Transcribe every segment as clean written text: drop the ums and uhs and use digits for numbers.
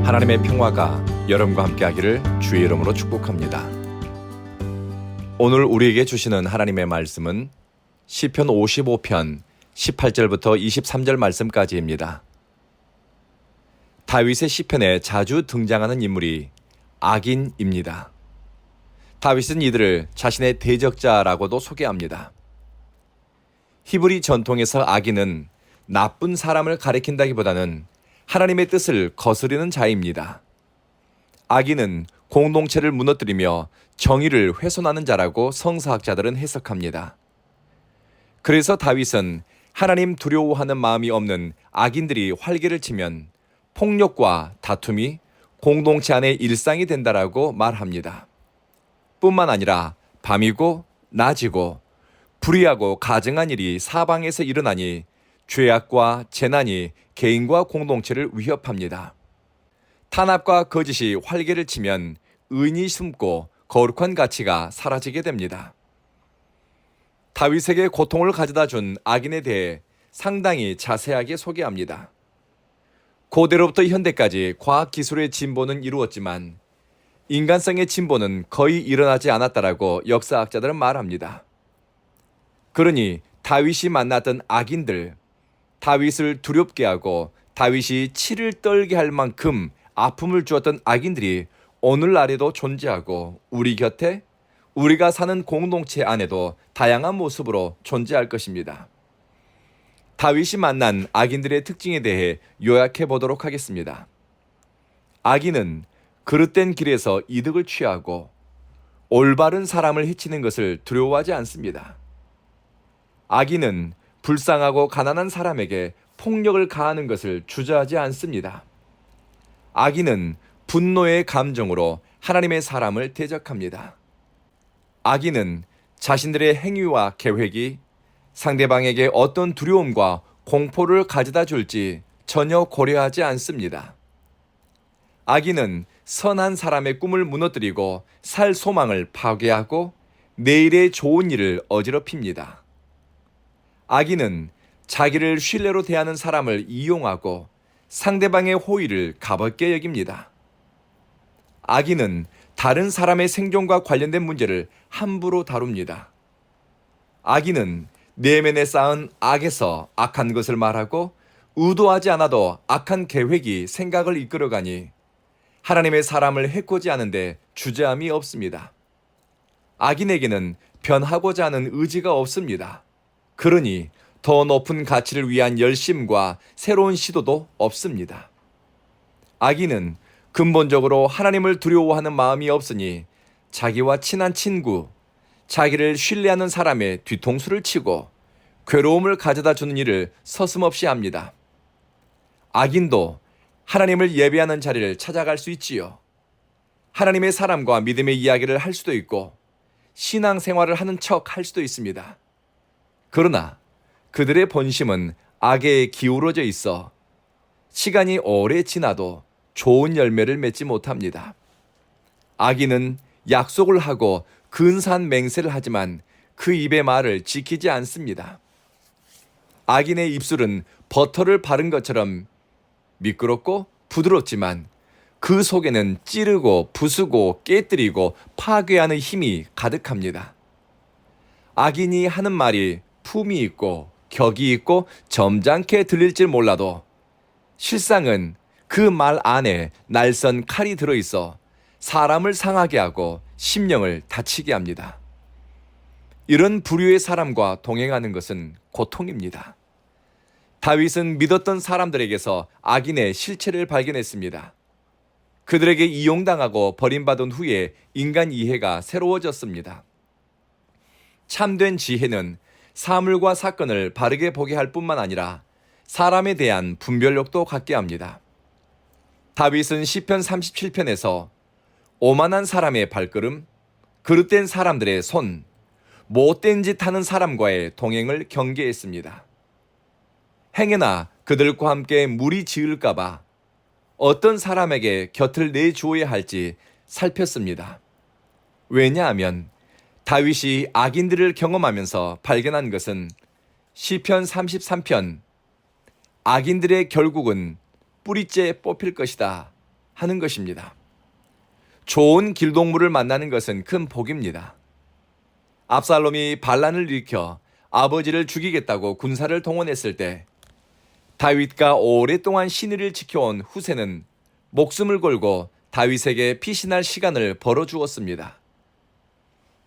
하나님의 평화가 여러분과 함께하기를 주의 이름으로 축복합니다. 오늘 우리에게 주시는 하나님의 말씀은 시편 55편 18절부터 23절 말씀까지입니다. 다윗의 시편에 자주 등장하는 인물이 악인입니다. 다윗은 이들을 자신의 대적자라고도 소개합니다. 히브리 전통에서 악인은 나쁜 사람을 가리킨다기보다는 하나님의 뜻을 거스르는 자입니다. 악인은 공동체를 무너뜨리며 정의를 훼손하는 자라고 성서학자들은 해석합니다. 그래서 다윗은 하나님 두려워하는 마음이 없는 악인들이 활개를 치면 폭력과 다툼이 공동체 안의 일상이 된다라고 말합니다. 뿐만 아니라 밤이고 낮이고 불의하고 가증한 일이 사방에서 일어나니 죄악과 재난이 개인과 공동체를 위협합니다. 탄압과 거짓이 활개를 치면 의인이 숨고 거룩한 가치가 사라지게 됩니다. 다윗에게 고통을 가져다 준 악인에 대해 상당히 자세하게 소개합니다. 고대로부터 현대까지 과학기술의 진보는 이루었지만 인간성의 진보는 거의 일어나지 않았다라고 역사학자들은 말합니다. 그러니 다윗이 만났던 악인들, 다윗을 두렵게 하고 다윗이 치를 떨게 할 만큼 아픔을 주었던 악인들이 오늘날에도 존재하고 우리 곁에 우리가 사는 공동체 안에도 다양한 모습으로 존재할 것입니다. 다윗이 만난 악인들의 특징에 대해 요약해 보도록 하겠습니다. 악인은 그릇된 길에서 이득을 취하고 올바른 사람을 해치는 것을 두려워하지 않습니다. 악인은 불쌍하고 가난한 사람에게 폭력을 가하는 것을 주저하지 않습니다. 악인은 분노의 감정으로 하나님의 사람을 대적합니다. 악인은 자신들의 행위와 계획이 상대방에게 어떤 두려움과 공포를 가져다 줄지 전혀 고려하지 않습니다. 악인은 선한 사람의 꿈을 무너뜨리고 살 소망을 파괴하고 내일의 좋은 일을 어지럽힙니다. 악인은 자기를 신뢰로 대하는 사람을 이용하고 상대방의 호의를 값없게 여깁니다. 악인은 다른 사람의 생존과 관련된 문제를 함부로 다룹니다. 악인은 내면에 쌓은 악에서 악한 것을 말하고 의도하지 않아도 악한 계획이 생각을 이끌어가니 하나님의 사람을 해코지 하는데 주저함이 없습니다. 악인에게는 변하고자 하는 의지가 없습니다. 그러니 더 높은 가치를 위한 열심과 새로운 시도도 없습니다. 악인은 근본적으로 하나님을 두려워하는 마음이 없으니 자기와 친한 친구, 자기를 신뢰하는 사람의 뒤통수를 치고 괴로움을 가져다 주는 일을 서슴없이 합니다. 악인도 하나님을 예배하는 자리를 찾아갈 수 있지요. 하나님의 사람과 믿음의 이야기를 할 수도 있고 신앙생활을 하는 척 할 수도 있습니다. 그러나 그들의 본심은 악에 기울어져 있어 시간이 오래 지나도 좋은 열매를 맺지 못합니다. 악인은 약속을 하고 근사한 맹세를 하지만 그 입의 말을 지키지 않습니다. 악인의 입술은 버터를 바른 것처럼 미끄럽고 부드럽지만 그 속에는 찌르고 부수고 깨뜨리고 파괴하는 힘이 가득합니다. 악인이 하는 말이 품이 있고 격이 있고 점잖게 들릴지 몰라도 실상은 그 말 안에 날선 칼이 들어있어 사람을 상하게 하고 심령을 다치게 합니다. 이런 부류의 사람과 동행하는 것은 고통입니다. 다윗은 믿었던 사람들에게서 악인의 실체를 발견했습니다. 그들에게 이용당하고 버림받은 후에 인간 이해가 새로워졌습니다. 참된 지혜는 사물과 사건을 바르게 보게 할 뿐만 아니라 사람에 대한 분별력도 갖게 합니다. 다윗은 시편 37편에서 오만한 사람의 발걸음, 그릇된 사람들의 손, 못된 짓 하는 사람과의 동행을 경계했습니다. 행여나 그들과 함께 무리 지을까봐 어떤 사람에게 곁을 내주어야 할지 살폈습니다. 왜냐하면 다윗이 악인들을 경험하면서 발견한 것은 시편 33편 악인들의 결국은 뿌리째 뽑힐 것이다 하는 것입니다. 좋은 길동무를 만나는 것은 큰 복입니다. 압살롬이 반란을 일으켜 아버지를 죽이겠다고 군사를 동원했을 때 다윗과 오랫동안 신의를 지켜온 후세는 목숨을 걸고 다윗에게 피신할 시간을 벌어주었습니다.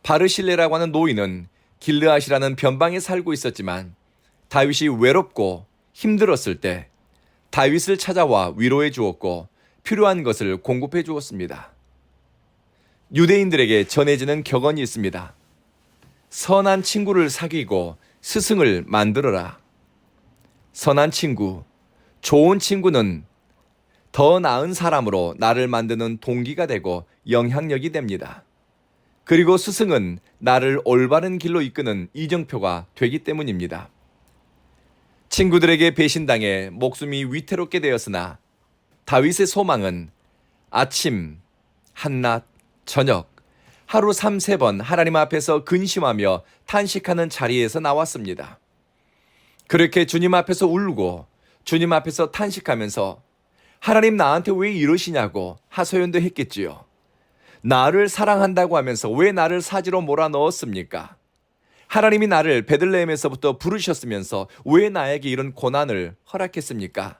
바르실레라고 하는 노인은 길르앗이라는 변방에 살고 있었지만 다윗이 외롭고 힘들었을 때 다윗을 찾아와 위로해 주었고 필요한 것을 공급해 주었습니다. 유대인들에게 전해지는 격언이 있습니다. 선한 친구를 사귀고 스승을 만들어라. 선한 친구, 좋은 친구는 더 나은 사람으로 나를 만드는 동기가 되고 영향력이 됩니다. 그리고 스승은 나를 올바른 길로 이끄는 이정표가 되기 때문입니다. 친구들에게 배신당해 목숨이 위태롭게 되었으나 다윗의 소망은 아침, 한낮, 저녁, 하루 3-3번 하나님 앞에서 근심하며 탄식하는 자리에서 나왔습니다. 그렇게 주님 앞에서 울고 주님 앞에서 탄식하면서 하나님 나한테 왜 이러시냐고 하소연도 했겠지요. 나를 사랑한다고 하면서 왜 나를 사지로 몰아넣었습니까? 하나님이 나를 베들레헴에서부터 부르셨으면서 왜 나에게 이런 고난을 허락했습니까?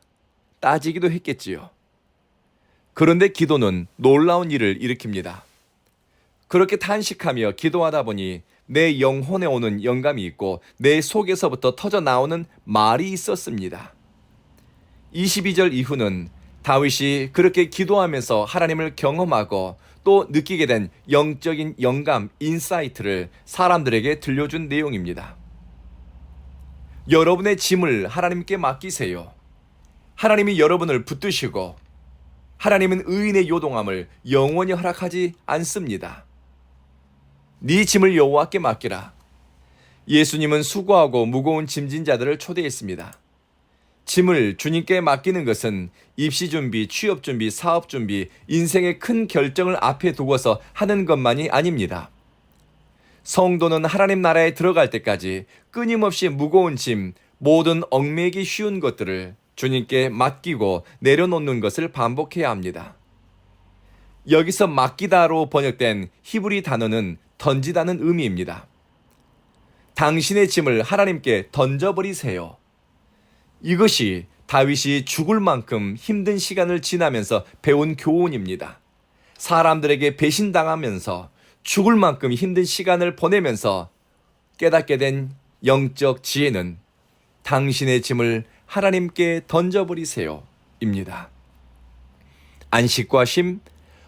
따지기도 했겠지요. 그런데 기도는 놀라운 일을 일으킵니다. 그렇게 탄식하며 기도하다 보니 내 영혼에 오는 영감이 있고 내 속에서부터 터져 나오는 말이 있었습니다. 22절 이후는 다윗이 그렇게 기도하면서 하나님을 경험하고 또 느끼게 된 영적인 영감, 인사이트를 사람들에게 들려준 내용입니다. 여러분의 짐을 하나님께 맡기세요. 하나님이 여러분을 붙드시고 하나님은 의인의 요동함을 영원히 허락하지 않습니다. 네 짐을 여호와께 맡기라. 예수님은 수고하고 무거운 짐진 자들을 초대했습니다. 짐을 주님께 맡기는 것은 입시 준비, 취업 준비, 사업 준비, 인생의 큰 결정을 앞에 두고서 하는 것만이 아닙니다. 성도는 하나님 나라에 들어갈 때까지 끊임없이 무거운 짐, 모든 얽매이기 쉬운 것들을 주님께 맡기고 내려놓는 것을 반복해야 합니다. 여기서 맡기다로 번역된 히브리 단어는 던지다는 의미입니다. 당신의 짐을 하나님께 던져버리세요. 이것이 다윗이 죽을 만큼 힘든 시간을 지나면서 배운 교훈입니다. 사람들에게 배신당하면서 죽을 만큼 힘든 시간을 보내면서 깨닫게 된 영적 지혜는 당신의 짐을 하나님께 던져버리세요 입니다. 안식과 쉼,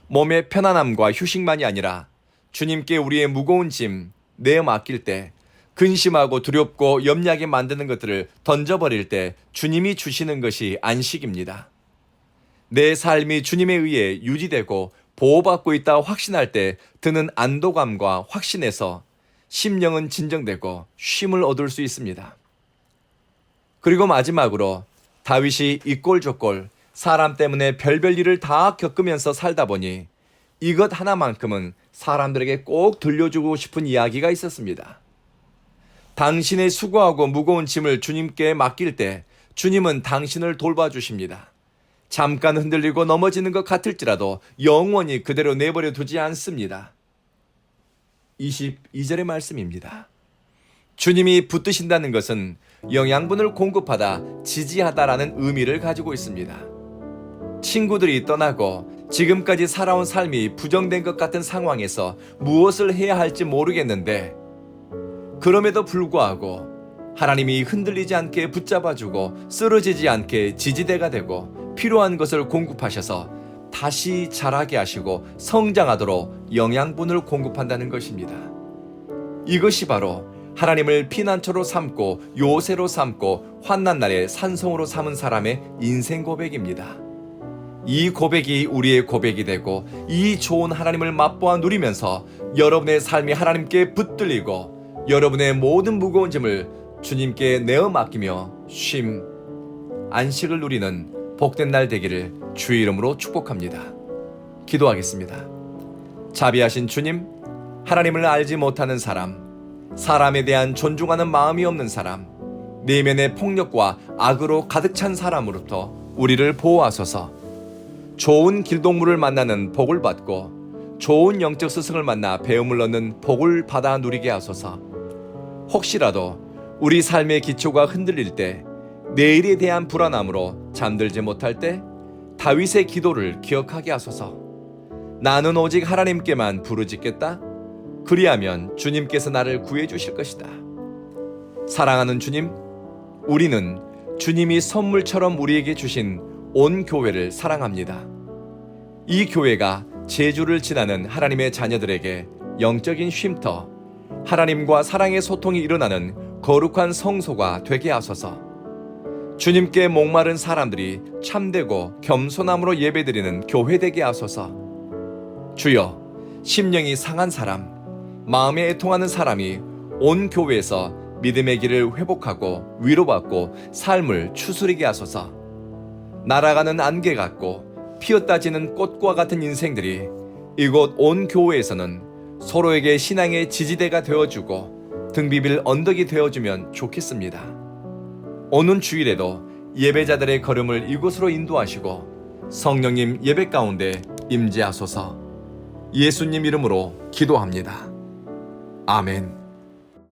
몸의 편안함과 휴식만이 아니라 주님께 우리의 무거운 짐 내어 맡길 때 근심하고 두렵고 염려하게 만드는 것들을 던져버릴 때 주님이 주시는 것이 안식입니다. 내 삶이 주님에 의해 유지되고 보호받고 있다 확신할 때 드는 안도감과 확신에서 심령은 진정되고 쉼을 얻을 수 있습니다. 그리고 마지막으로 다윗이 이꼴저꼴 사람 때문에 별별 일을 다 겪으면서 살다 보니 이것 하나만큼은 사람들에게 꼭 들려주고 싶은 이야기가 있었습니다. 당신의 수고하고 무거운 짐을 주님께 맡길 때 주님은 당신을 돌봐주십니다. 잠깐 흔들리고 넘어지는 것 같을지라도 영원히 그대로 내버려 두지 않습니다. 22절의 말씀입니다. 주님이 붙드신다는 것은 영양분을 공급하다, 지지하다라는 의미를 가지고 있습니다. 친구들이 떠나고 지금까지 살아온 삶이 부정된 것 같은 상황에서 무엇을 해야 할지 모르겠는데 그럼에도 불구하고 하나님이 흔들리지 않게 붙잡아주고 쓰러지지 않게 지지대가 되고 필요한 것을 공급하셔서 다시 자라게 하시고 성장하도록 영양분을 공급한다는 것입니다. 이것이 바로 하나님을 피난처로 삼고 요새로 삼고 환난날에 산성으로 삼은 사람의 인생 고백입니다. 이 고백이 우리의 고백이 되고 이 좋은 하나님을 맛보아 누리면서 여러분의 삶이 하나님께 붙들리고 여러분의 모든 무거운 짐을 주님께 내어 맡기며 쉼, 안식을 누리는 복된 날 되기를 주의 이름으로 축복합니다. 기도하겠습니다. 자비하신 주님, 하나님을 알지 못하는 사람, 사람에 대한 존중하는 마음이 없는 사람, 내면의 폭력과 악으로 가득 찬 사람으로부터 우리를 보호하소서. 좋은 길동무를 만나는 복을 받고 좋은 영적 스승을 만나 배움을 얻는 복을 받아 누리게 하소서. 혹시라도 우리 삶의 기초가 흔들릴 때, 내일에 대한 불안함으로 잠들지 못할 때 다윗의 기도를 기억하게 하소서. 나는 오직 하나님께만 부르짖겠다. 그리하면 주님께서 나를 구해 주실 것이다. 사랑하는 주님, 우리는 주님이 선물처럼 우리에게 주신 온 교회를 사랑합니다. 이 교회가 제주를 지나는 하나님의 자녀들에게 영적인 쉼터, 하나님과 사랑의 소통이 일어나는 거룩한 성소가 되게 하소서. 주님께 목마른 사람들이 참되고 겸손함으로 예배드리는 교회 되게 하소서. 주여, 심령이 상한 사람, 마음에 애통하는 사람이 온 교회에서 믿음의 길을 회복하고 위로받고 삶을 추스리게 하소서. 날아가는 안개 같고 피었다지는 꽃과 같은 인생들이 이곳 온 교회에서는 서로에게 신앙의 지지대가 되어주고 등비빌 언덕이 되어주면 좋겠습니다. 오는 주일에도 예배자들의 걸음을 이곳으로 인도하시고 성령님 예배 가운데 임재하소서. 예수님 이름으로 기도합니다. 아멘.